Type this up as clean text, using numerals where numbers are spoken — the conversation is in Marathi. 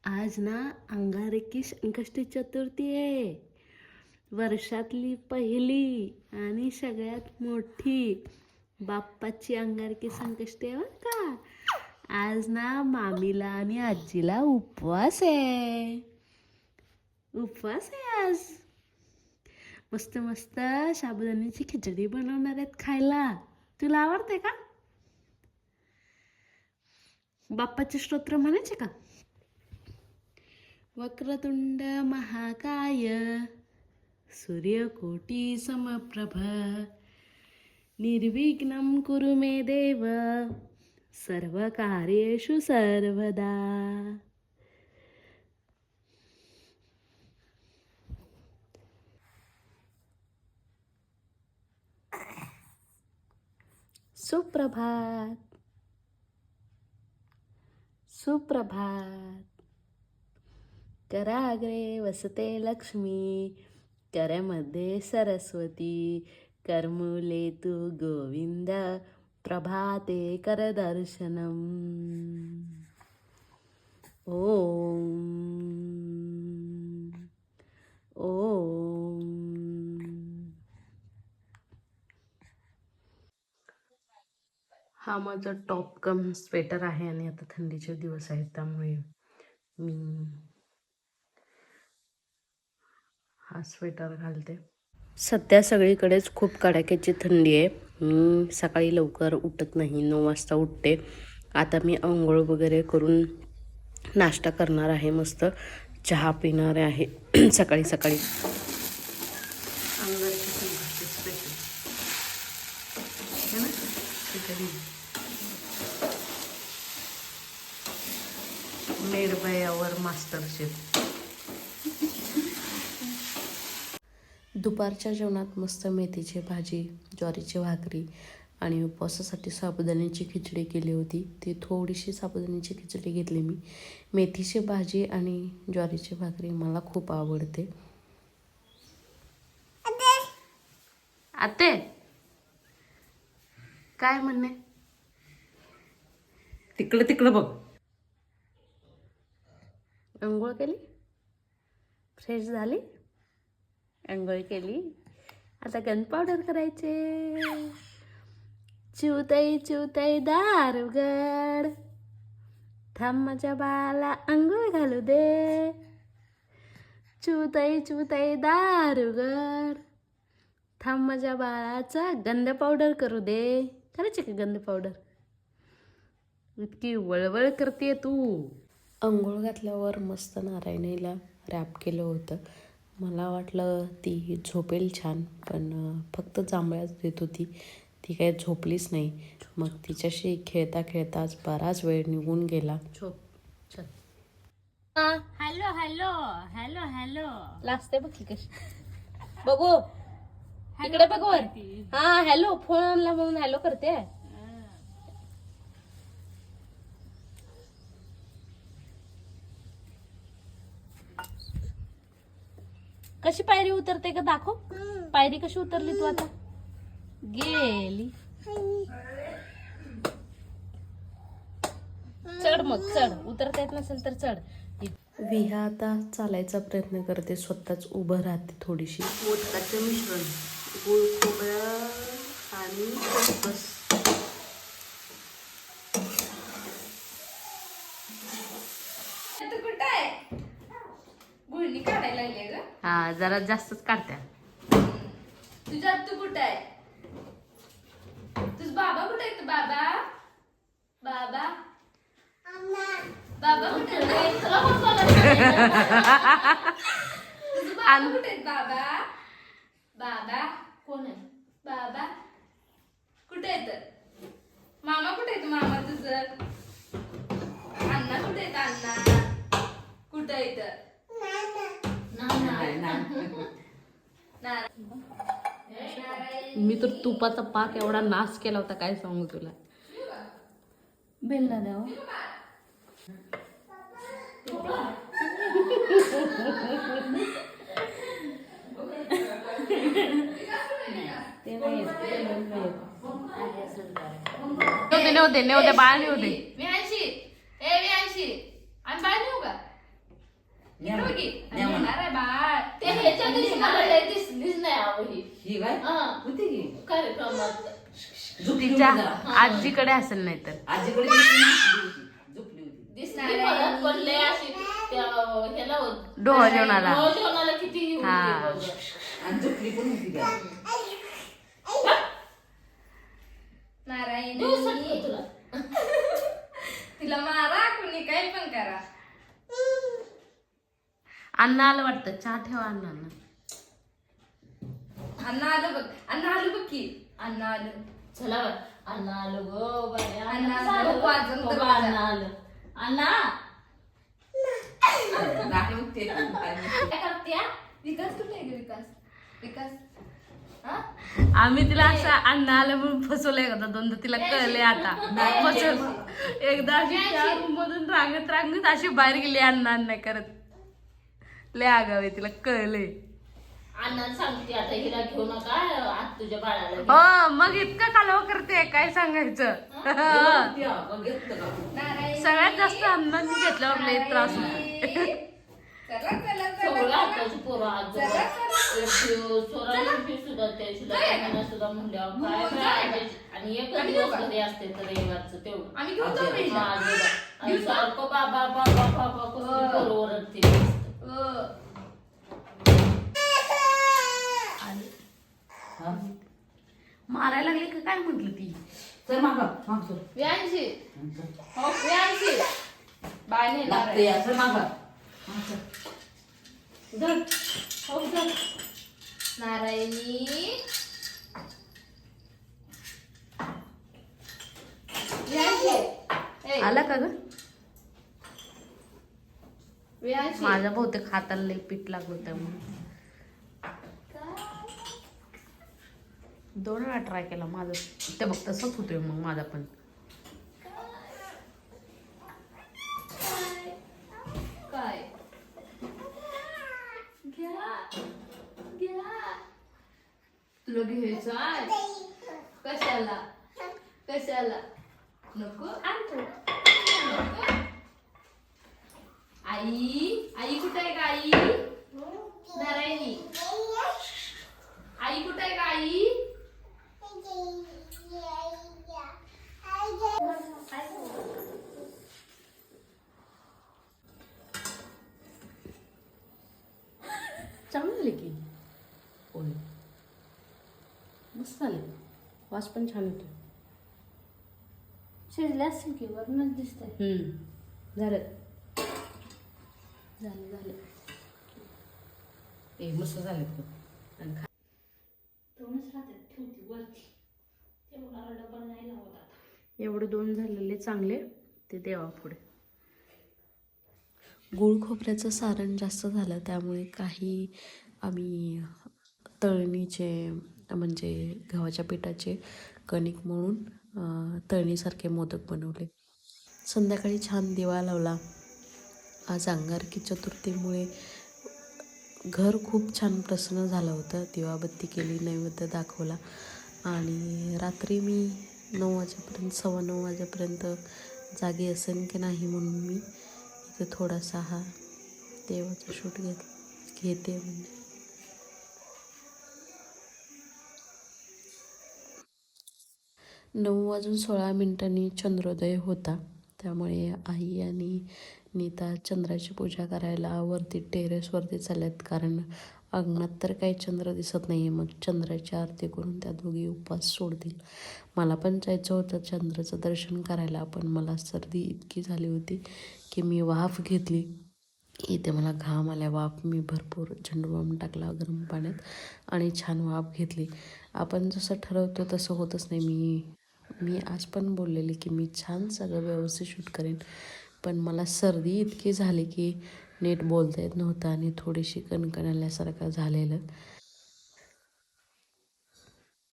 आज ना अंगारकी संकष्टी चतुर्थी आहे. वर्षातली पहिली आणि सगळ्यात मोठी बाप्पाची अंगारकी संकष्टी आहे बरं का. आज ना मामीला आणि आजीला उपवास आहे. उपवास आहे आज. मस्त मस्त साबुदाण्याची खिचडी बनवणार आहेत खायला. तुला आवडते का? बाप्पाचे स्तोत्र म्हणायचे का? वक्रतुंड महाकाय सूर्यकोटी समप्रभ निर्विघ्नं कुरु मे देव सर्वकार्येषु सर्वदा. सुप्रभात. सुप्रभात. कराग्रे वसते लक्ष्मी, करमध्ये सरस्वती, करमुले तु गोविंद, प्रभाते करदर्शनम. ओम ओम. हा माझा टॉप कम स्वेटर आहे आणि आता थंडीचे दिवस आहेत त्यामुळे मी हा स्वेटर घालते. सध्या सगळीकडेच खूप कडाक्याची थंडी आहे. मी सकाळी लवकर उठत नाही, 9 वाजता उठते. आता मी अंघोळ वगैरे करून नाश्ता करणार आहे, मस्त चहा पिणार आहे सकाळी सकाळी. Made by our master chef. दुपारच्या जेवणात मस्त मेथीची भाजी, ज्वारीची भाकरी आणि उपवासासाठी साबुदाण्याची खिचडी केली होती. ती थोडीशी साबुदाण्याची खिचडी घेतली मी. मेथीची भाजी आणि ज्वारीची भाकरी मला खूप आवडते. आते काय म्हणणे? तिकडं तिकडं बघ. अंघोळ केली? फ्रेश झाली? अंघोळ केली? आता गन पावडर करायचे. चिवताई चिवताई दार उघड, थांब माझ्या बाळाला अंघोळ घालू दे. चिवताई चिवताई दार उघड, थांब माझ्या बाळाचा गंध पावडर करू दे. करायचे का गंध पावडर? इतकी वळवळ करते तू. अंघोळ घातल्यावर मस्त नारायणीला रॅप केलं होतं. मला वाटलं ती झोपेल छान, पण फक्त जांभळ्याच देत होती. ती काही झोपलीच नाही. मग तिच्याशी खेळता खेळताच बराच वेळ निघून गेला. झोप चल. हॅलो हॅलो हॅलो हॅलो लाजते बघ की कशी. बघू इकडे बघ वर. हा हॅलो, फोन आणला म्हणून हॅलो करते. कशी पायरी उतरते का दाखव. पायरी कशी उतरली तू आता? गेली. चढ मग चढ. उतरता येत नसेल तर चढ. विहा आता चालायचा प्रयत्न करते, स्वतःच उभं राहते थोडीशी. मोदकाचं मिश्रण, गुळ खोबरं आणि खसखस. गुळणी काढायला लागले ग. हा जरा जास्तच काढत्या. तुझ्या तू कुठं आहे? तुझ बाबा कुठे आहे? बाबा बाबा बाबा कुठे आहे? तुझं बाबा कुठे आहेत? बाबा बाबा कोण आहे? बाबा कुठे आहेत? मामा कुठे आहेत? मामा तुझं. अण्णा कुठे आहेत? अण्णा कुठे आहेत? मी तर तुपाचा पाक एवढा नाश केला होता, काय सांगू तुला. बेलना द्याव. नेऊ दे बाळ नेऊ दे. विहांशी ए विहांशी आणि बाळ नेऊ का? इकडं बघ की. न्या म्हणा. येणार आहे बाळ. ते ह्याच्या दिवशी मला लय दिसलीच नाही आवडी ही काय हा. होती की कार्यक्रमात झोपली तिच्या होती जरा. आजीकडे असेल नाही तर आजीकडे झोपली होती. दिसली परत पण लय अशी त्या ह्याला डोह जेवणाला जेवणाला किती हे हा. होती बघ. आणि झोपली पण होती त्या. नारायणी. देऊ शकतो तुला तिला मारा कुणी काही पण करा. अण्णा आलं वाटतं चहा ठेवा अण्णा अण्णा आलं बघ. अण्णा आलं बघ की. अण्णा आलं. चला बघ अण्णा आलं गो बाई अण्णा अण्णा आलं. आलं. वाजवून हो बा, दरवाजा. अण्णा आलं अण्णा नाही मग ते काय करते हा? विकास कुठे आहे ग विकास? विकास हा? आम्ही तिला असं अण्णा आलं म्हणून फसवलंय होता दोनदा तिला कळले आता फसवलं एकदा अशी त्या room मधून रांगत रांगत अशी बाहेर गेली अण्णा अण्णा करत लय आगावे तिला कळले अण्णा सांगते आता हिला घेऊ नका आज तुझ्या बाळाला घे. हो मग इतकं कालव करते काय सांगायचं मग घेतलं का? नारायणी. सगळ्यात जास्त अण्णांनी घेतल्यावर लय त्रास होतो चला चला सगळं चला आताची पोरं आज चला, स्वराला सुद्धा त्याची लग्नाला सुद्धा म्हणल्यावर काय काय आणि एकच दिवस घरी असते तर रविवारचं तेवढं आम्ही घेऊन जाऊ पहिला. हा, आजोबा. आणि सारखं बाबा बाबा बाबा कसं पोरं ओरडते नुसतं. हा? मारायला लागली का काय म्हंटल ती चल मागं, मागं चल. व्यांशी. चल. हो व्यांशी. बाळ नेणार लागते आहे. या, चल मागं. हा, चल. धर. हो धर. नारायणी. व्यांशी. ए, आला का ग व्यांशी. माझ्या बहुतेक हाताला लय पीठ लागत होतं म्हणून 2 वेळा ट्राय केला माझं ते बघ तसंच होतोय मग माझा पण काय घ्या घ्या तुला घ्यायचं आहे कशाला कशाला नको आणतो नको? आई आई कुठे आहे का आई नारायणी आई कुठे आहे का आई चांगलं की होय मस्त झाले वास पण छान होतो शिजले असतील की वरूनच दिसतंय झालं झालं झालं ए मस्त झाले आणि दोनच राहतात ठेवती वरती ते मला डबल नाही लावत आता एवढे 2 झालेले चांगले ते देवा पुढे गूळ खोबऱ्याचं सारण जास्त झालं त्यामुळे काही आम्ही तळणीचे म्हणजे गव्हाच्या पिठाचे कणिक मळून तळणीसारखे मोदक बनवले संध्याकाळी छान दिवा लावला आज अंगारकी चतुर्थीमुळे घर खूप छान प्रसन्न झालं होतं दिवाबत्ती केली नैवेद्य दाखवला आणि रात्री मी 9 वाजेपर्यंत 9:15 वाजेपर्यंत जागी असेन की नाही म्हणून मी इथे थोडासा हा देवाचा शूट घेते म्हणजे 9:16 चंद्रोदय होता त्यामुळे आई आणि नीता चंद्राची पूजा करायला वरती टेरेसवरती चालल्यात कारण अंगणात तर काही चंद्र दिसत नाही आहे मग चंद्राची आरती करून त्या दोघी उपवास सोडतील मला पण जायचं होतं चंद्राचं दर्शन करायला पण मला सर्दी इतकी झाली होती की मी वाफ घेतली इथे मला घाम आल्या वाफ मी भरपूर झेंडूबाम टाकला गरम पाण्यात आणि छान वाफ घेतली आपण जसं ठरवतो तसं होतच नाही मी आज पण बोललेली की मी छान सगळं व्यवस्थित शूट करेन पण मला सर्दी इतकी झाली की नीट बोलता येत नव्हतं आणि थोडीशी कणकण आल्यासारखं झालेलं